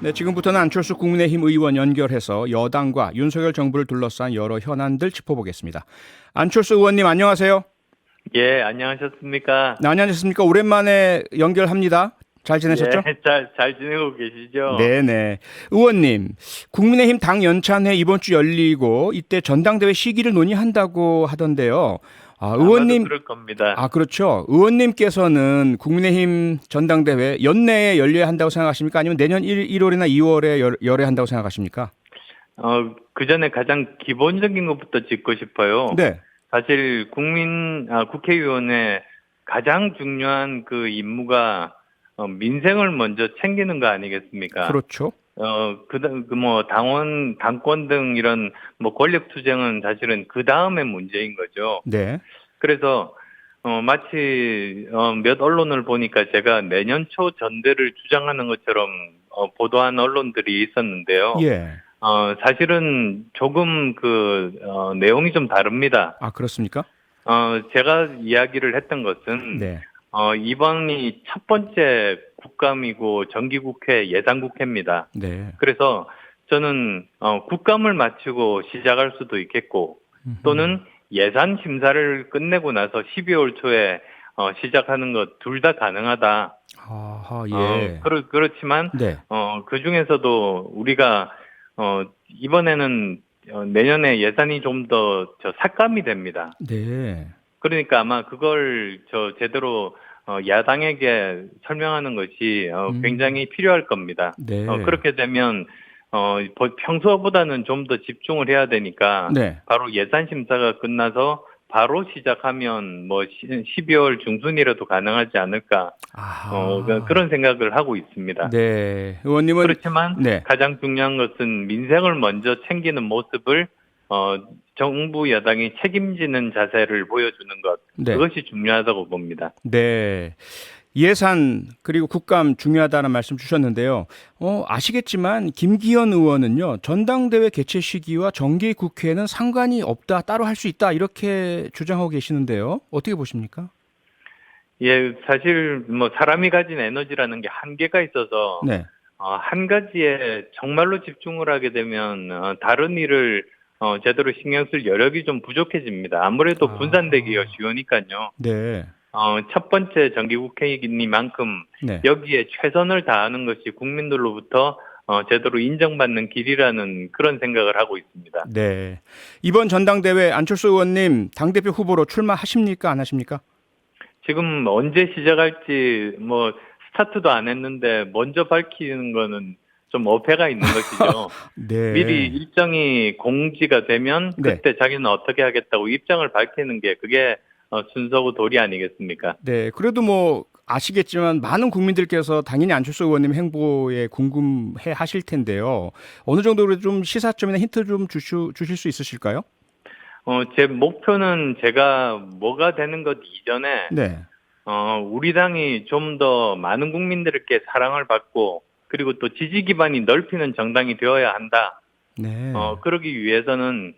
네, 지금부터는 안철수 국민의힘 의원 연결해서 여당과 윤석열 정부를 둘러싼 여러 현안들 짚어보겠습니다. 안철수 의원님 안녕하세요. 예, 안녕하셨습니까? 네, 안녕하셨습니까? 오랜만에 연결합니다. 잘 예, 지내셨죠? 잘 지내고 계시죠? 네네. 의원님, 국민의힘 당 연찬회 이번 주 열리고 이때 전당대회 시기를 논의한다고 하던데요. 아마도 의원님, 그럴 겁니다. 그렇죠. 의원님께서는 국민의힘 전당대회 연내에 열려야 한다고 생각하십니까? 아니면 내년 1월이나 2월에 열어야 한다고 생각하십니까? 그 전에 가장 기본적인 것부터 짚고 싶어요. 네, 사실 국회의원의 가장 중요한 그 임무가 민생을 먼저 챙기는 거 아니겠습니까? 그렇죠. 당권 등 이런 뭐 권력 투쟁은 사실은 그 다음에 문제인 거죠. 네. 그래서 마치 몇 언론을 보니까 제가 내년 초 전대를 주장하는 것처럼 보도한 언론들이 있었는데요. 예. 사실은 조금 내용이 좀 다릅니다. 그렇습니까? 제가 이야기를 했던 것은 네. 이번이 첫 번째 국감이고 정기국회 예산국회입니다. 네. 그래서 저는 국감을 마치고 시작할 수도 있겠고 또는 예산 심사를 끝내고 나서 12월 초에 시작하는 것 둘 다 가능하다. 아하, 예. 그렇지만 네. 그 중에서도 우리가 이번에는 내년에 예산이 좀 더 삭감이 됩니다. 네. 그러니까 아마 그걸 제대로 야당에게 설명하는 것이 굉장히 필요할 겁니다. 네. 그렇게 되면 평소보다는 좀 더 집중을 해야 되니까 네. 바로 예산 심사가 끝나서 바로 시작하면 12월 중순이라도 가능하지 않을까 아하. 그런 생각을 하고 있습니다. 네. 의원님은 그렇지만 네. 가장 중요한 것은 민생을 먼저 챙기는 모습을 정부 여당이 책임지는 자세를 보여주는 것 네. 그것이 중요하다고 봅니다. 네. 예산 그리고 국감 중요하다는 말씀 주셨는데요. 아시겠지만 김기현 의원은요. 전당대회 개최 시기와 정기국회에는 상관이 없다. 따로 할 수 있다. 이렇게 주장하고 계시는데요. 어떻게 보십니까? 예, 사실 사람이 가진 에너지라는 게 한계가 있어서 네. 한 가지에 정말로 집중을 하게 되면 다른 일을 제대로 신경 쓸 여력이 좀 부족해집니다. 아무래도 분산되기가 쉬우니까요. 네. 첫 번째 정기국회이니만큼 네. 여기에 최선을 다하는 것이 국민들로부터 제대로 인정받는 길이라는 그런 생각을 하고 있습니다. 네. 이번 전당대회 안철수 의원님 당대표 후보로 출마하십니까? 안 하십니까? 지금 언제 시작할지 스타트도 안 했는데 먼저 밝히는 거는 좀 어폐가 있는 것이죠. 네. 미리 일정이 공지가 되면 네. 그때 자기는 어떻게 하겠다고 입장을 밝히는 게 그게 순서고 도리 아니겠습니까? 네. 그래도 아시겠지만 많은 국민들께서 당연히 안철수 의원님 행보에 궁금해 하실 텐데요. 어느 정도로 좀 시사점이나 힌트 좀 주실 수 있으실까요? 제 목표는 제가 뭐가 되는 것 이전에 네. 우리 당이 좀 더 많은 국민들께 사랑을 받고 그리고 또 지지 기반이 넓히는 정당이 되어야 한다. 네. 그러기 위해서는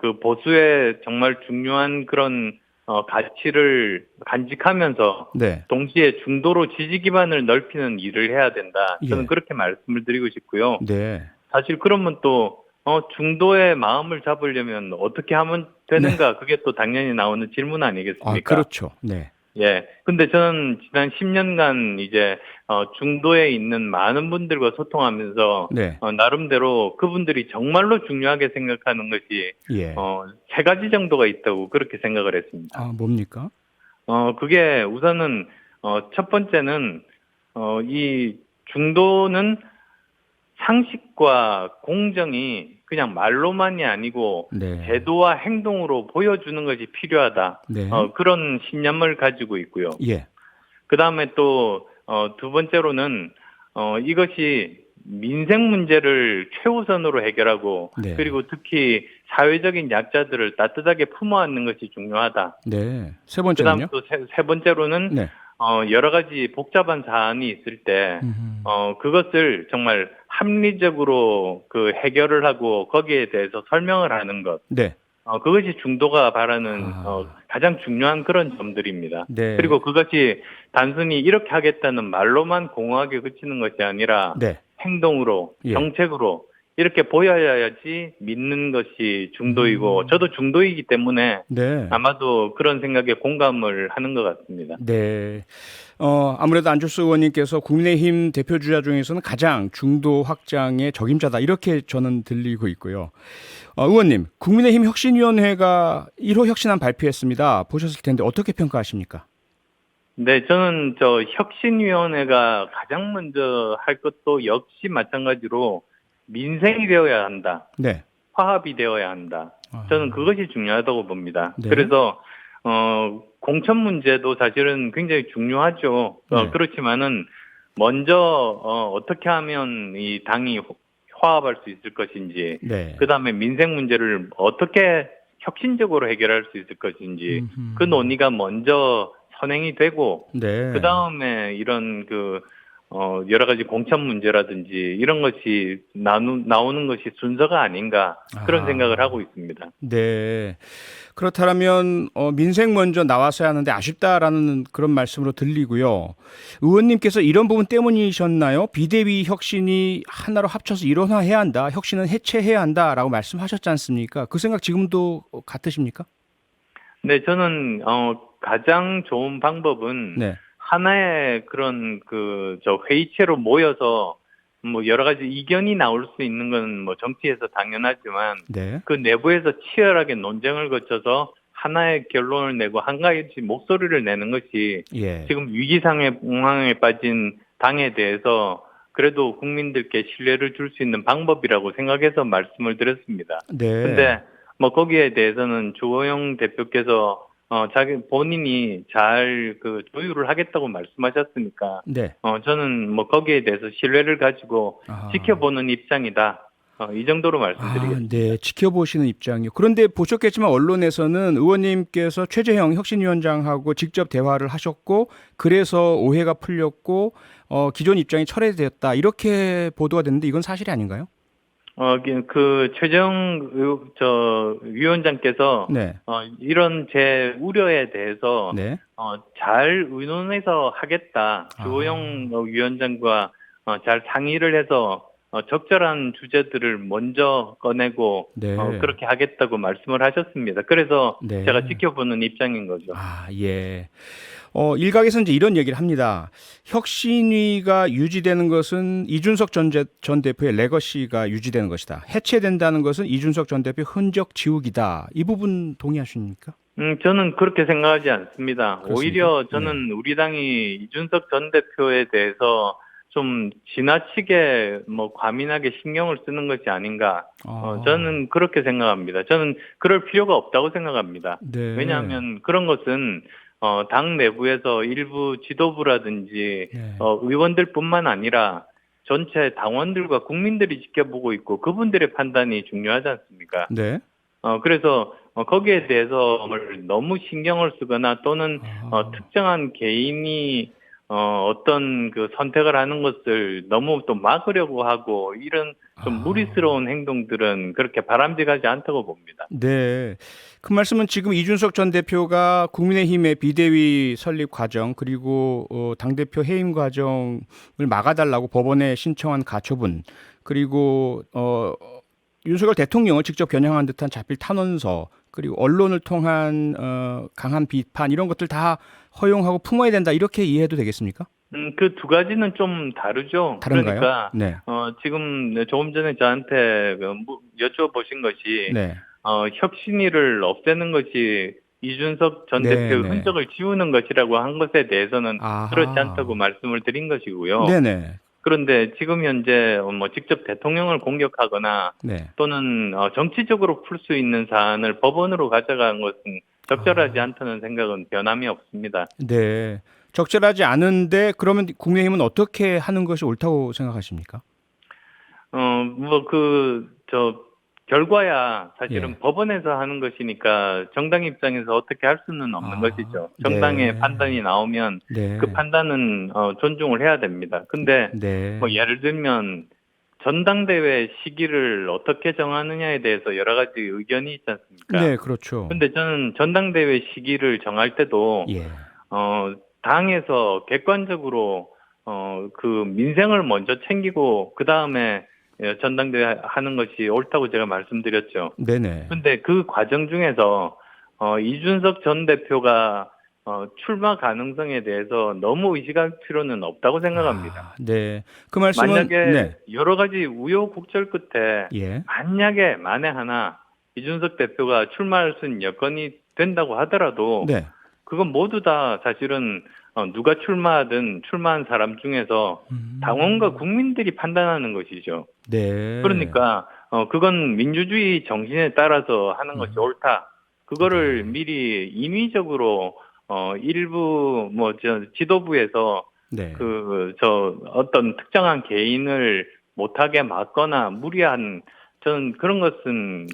그 보수의 정말 중요한 그런 가치를 간직하면서 네. 동시에 중도로 지지 기반을 넓히는 일을 해야 된다. 저는 예. 그렇게 말씀을 드리고 싶고요. 네. 사실 그러면 또 중도의 마음을 잡으려면 어떻게 하면 되는가? 그게 또 당연히 나오는 질문 아니겠습니까? 그렇죠. 네. 예. 근데 저는 지난 10년간 이제 중도에 있는 많은 분들과 소통하면서 네. 나름대로 그분들이 정말로 중요하게 생각하는 것이 예. 세 가지 정도가 있다고 그렇게 생각을 했습니다. 뭡니까? 그게 우선은 첫 번째는 이 중도는 상식과 공정이 그냥 말로만이 아니고 네. 제도와 행동으로 보여주는 것이 필요하다. 네. 그런 신념을 가지고 있고요. 예. 그 다음에 또 두 번째로는 이것이 민생 문제를 최우선으로 해결하고 네. 그리고 특히 사회적인 약자들을 따뜻하게 품어 안는 것이 중요하다. 네. 세 그다음 번째는요? 또 세 번째로는 네. 여러 가지 복잡한 사안이 있을 때 그것을 정말 합리적으로 그 해결을 하고 거기에 대해서 설명을 하는 것. 네. 그것이 중도가 바라는 가장 중요한 그런 점들입니다. 네. 그리고 그것이 단순히 이렇게 하겠다는 말로만 공허하게 그치는 것이 아니라 네. 행동으로, 예. 정책으로 이렇게 보여야지 믿는 것이 중도이고 저도 중도이기 때문에 네. 아마도 그런 생각에 공감을 하는 것 같습니다. 네. 아무래도 안철수 의원님께서 국민의힘 대표주자 중에서는 가장 중도 확장의 적임자다. 이렇게 저는 들리고 있고요. 의원님, 국민의힘 혁신위원회가 1호 혁신안 발표했습니다. 보셨을 텐데 어떻게 평가하십니까? 네, 저는 저 혁신위원회가 가장 먼저 할 것도 역시 마찬가지로 민생이 되어야 한다. 네. 화합이 되어야 한다. 저는 그것이 중요하다고 봅니다. 네. 그래서 공천 문제도 사실은 굉장히 중요하죠. 네. 그렇지만은 먼저 어떻게 하면 이 당이 화합할 수 있을 것인지, 네. 그다음에 민생 문제를 어떻게 혁신적으로 해결할 수 있을 것인지 그 논의가 먼저 선행이 되고 네. 그다음에 이런 여러 가지 공천 문제라든지 이런 것이 나오는 것이 순서가 아닌가 그런 생각을 하고 있습니다. 네. 그렇다면 민생 먼저 나왔어야 하는데 아쉽다라는 그런 말씀으로 들리고요. 의원님께서 이런 부분 때문이셨나요? 비대위 혁신이 하나로 합쳐서 일원화해야 한다. 혁신은 해체해야 한다라고 말씀하셨지 않습니까? 그 생각 지금도 같으십니까? 네, 저는 가장 좋은 방법은 네. 하나의 그런 저 회의체로 모여서 뭐 여러 가지 이견이 나올 수 있는 건 뭐 정치에서 당연하지만 네. 그 내부에서 치열하게 논쟁을 거쳐서 하나의 결론을 내고 한 가지 목소리를 내는 것이 예. 지금 위기 상황에 빠진 당에 대해서 그래도 국민들께 신뢰를 줄 수 있는 방법이라고 생각해서 말씀을 드렸습니다. 네. 근데 뭐 거기에 대해서는 주호영 대표께서 자기 본인이 잘 조율을 하겠다고 말씀하셨으니까 네. 저는 뭐 거기에 대해서 신뢰를 가지고 지켜보는 입장이다. 이 정도로 말씀드리겠습니다. 네, 지켜보시는 입장이요. 그런데 보셨겠지만 언론에서는 의원님께서 최재형 혁신위원장하고 직접 대화를 하셨고 그래서 오해가 풀렸고 기존 입장이 철회되었다 이렇게 보도가 됐는데 이건 사실이 아닌가요? 최재형 위원장께서 네. 이런 제 우려에 대해서 네. 잘 의논해서 하겠다. 주호영 위원장과 잘 상의를 해서 적절한 주제들을 먼저 꺼내고 네. 그렇게 하겠다고 말씀을 하셨습니다. 그래서 네. 제가 지켜보는 입장인 거죠. 예. 일각에서 이제 이런 얘기를 합니다. 혁신위가 유지되는 것은 이준석 전 대표의 레거시가 유지되는 것이다. 해체된다는 것은 이준석 전 대표 흔적 지우기다. 이 부분 동의하십니까? 저는 그렇게 생각하지 않습니다. 그렇습니까? 오히려 저는 우리 당이 이준석 전 대표에 대해서 좀 지나치게 뭐 과민하게 신경을 쓰는 것이 아닌가. 저는 그렇게 생각합니다. 저는 그럴 필요가 없다고 생각합니다. 네. 왜냐하면 그런 것은 당 내부에서 일부 지도부라든지 네. 의원들뿐만 아니라 전체 당원들과 국민들이 지켜보고 있고 그분들의 판단이 중요하지 않습니까? 네. 그래서 거기에 대해서 너무 신경을 쓰거나 또는 특정한 개인이 어떤 선택을 하는 것을 너무 또 막으려고 하고 이런 좀 무리스러운 행동들은 그렇게 바람직하지 않다고 봅니다. 네. 그 말씀은 지금 이준석 전 대표가 국민의힘의 비대위 설립 과정 그리고 당대표 해임 과정을 막아달라고 법원에 신청한 가처분 그리고 윤석열 대통령을 직접 겨냥한 듯한 자필 탄원서 그리고 언론을 통한 강한 비판 이런 것들 다 허용하고 품어야 된다 이렇게 이해해도 되겠습니까? 그 두 가지는 좀 다르죠. 다른가요? 그러니까 네. 지금 조금 전에 저한테 여쭤보신 것이 네. 혁신위를 없애는 것이 이준석 전 네, 대표의 네. 흔적을 지우는 것이라고 한 것에 대해서는 그렇지 않다고 말씀을 드린 것이고요. 네네. 그런데 지금 현재 뭐 직접 대통령을 공격하거나 네. 또는 정치적으로 풀 수 있는 사안을 법원으로 가져간 것은 적절하지 않다는 생각은 변함이 없습니다. 네. 적절하지 않은데 그러면 국민의힘은 어떻게 하는 것이 옳다고 생각하십니까? 결과야 사실은 예. 법원에서 하는 것이니까 정당 입장에서 어떻게 할 수는 없는 것이죠. 정당의 네. 판단이 나오면 네. 그 판단은 존중을 해야 됩니다. 근데 네. 뭐 예를 들면 전당대회 시기를 어떻게 정하느냐에 대해서 여러 가지 의견이 있지 않습니까? 네, 그렇죠. 근데 저는 전당대회 시기를 정할 때도 예. 당에서 객관적으로 그 민생을 먼저 챙기고 그 다음에 전당대회 하는 것이 옳다고 제가 말씀드렸죠. 네네. 근데 그 과정 중에서 이준석 전 대표가 출마 가능성에 대해서 너무 의식할 필요는 없다고 생각합니다. 네. 그 말씀은 만약에 네. 여러 가지 우여곡절 끝에 예. 만에 하나 이준석 대표가 출마할 수 있는 여건이 된다고 하더라도 네. 그건 모두 다 사실은 누가 출마하든 출마한 사람 중에서 당원과 국민들이 판단하는 것이죠. 네. 그러니까 그건 민주주의 정신에 따라서 하는 것이 옳다. 그거를 미리 임의적으로 일부 지도부에서 네. 어떤 특정한 개인을 못하게 막거나 무리한 저는 그런 것은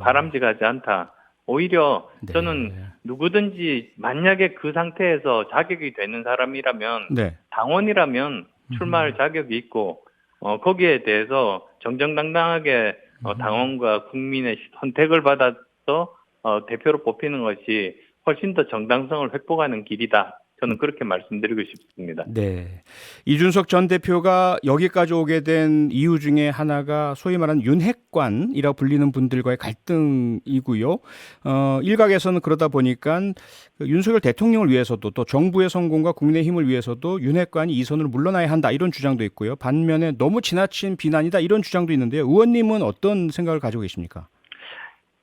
바람직하지 않다. 오히려 네. 저는 누구든지 만약에 그 상태에서 자격이 되는 사람이라면 네. 당원이라면 출마할 자격이 있고 거기에 대해서 정정당당하게 당원과 국민의 선택을 받아서 대표로 뽑히는 것이 훨씬 더 정당성을 획복하는 길이다. 저는 그렇게 말씀드리고 싶습니다. 네. 이준석 전 대표가 여기까지 오게 된 이유 중에 하나가 소위 말하는 윤핵관이라고 불리는 분들과의 갈등이고요. 일각에서는 그러다 보니까 윤석열 대통령을 위해서도 또 정부의 성공과 국민의힘을 위해서도 윤핵관이 이 선을 물러나야 한다 이런 주장도 있고요. 반면에 너무 지나친 비난이다 이런 주장도 있는데요. 의원님은 어떤 생각을 가지고 계십니까?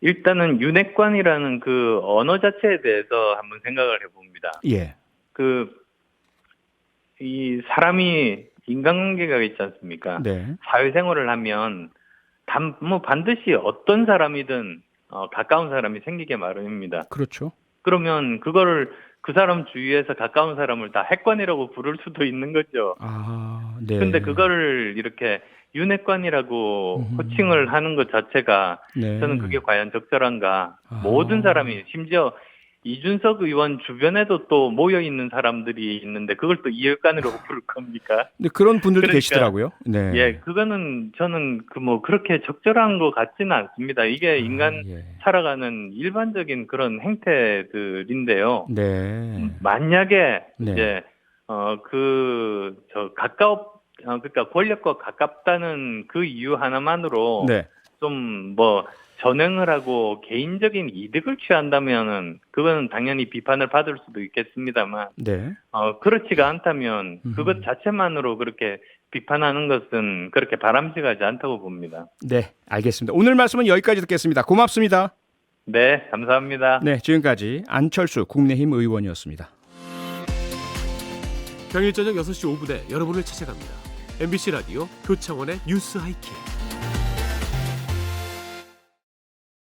일단은 윤핵관이라는 그 언어 자체에 대해서 한번 생각을 해봅니다. 예. 이 사람이 인간관계가 있지 않습니까? 네. 사회생활을 하면 반드시 어떤 사람이든 가까운 사람이 생기게 마련입니다. 그렇죠. 그러면 그거를 그 사람 주위에서 가까운 사람을 다 핵관이라고 부를 수도 있는 거죠. 네. 근데 그거를 이렇게 윤핵관이라고 호칭을 하는 것 자체가 네. 저는 그게 과연 적절한가. 모든 사람이 심지어 이준석 의원 주변에도 또 모여 있는 사람들이 있는데 그걸 또 이핵관이라고 부를 겁니까? 근데 그런 분들도 그러니까, 계시더라고요. 네. 예, 그거는 저는 그렇게 적절한 것 같지는 않습니다. 이게 인간 예. 살아가는 일반적인 그런 행태들인데요. 네. 만약에 네. 이제 그러니까 권력과 가깝다는 그 이유 하나만으로 네. 좀 전횡을 하고 개인적인 이득을 취한다면은 그거는 당연히 비판을 받을 수도 있겠습니다만 네. 그렇지가 않다면 그것 자체만으로 그렇게 비판하는 것은 그렇게 바람직하지 않다고 봅니다. 네, 알겠습니다. 오늘 말씀은 여기까지 듣겠습니다. 고맙습니다. 네, 감사합니다. 네, 지금까지 안철수 국민의힘 의원이었습니다. 평일 저녁 6시 5분에 여러분을 찾아갑니다. MBC 라디오 표창원의 뉴스 하이킥.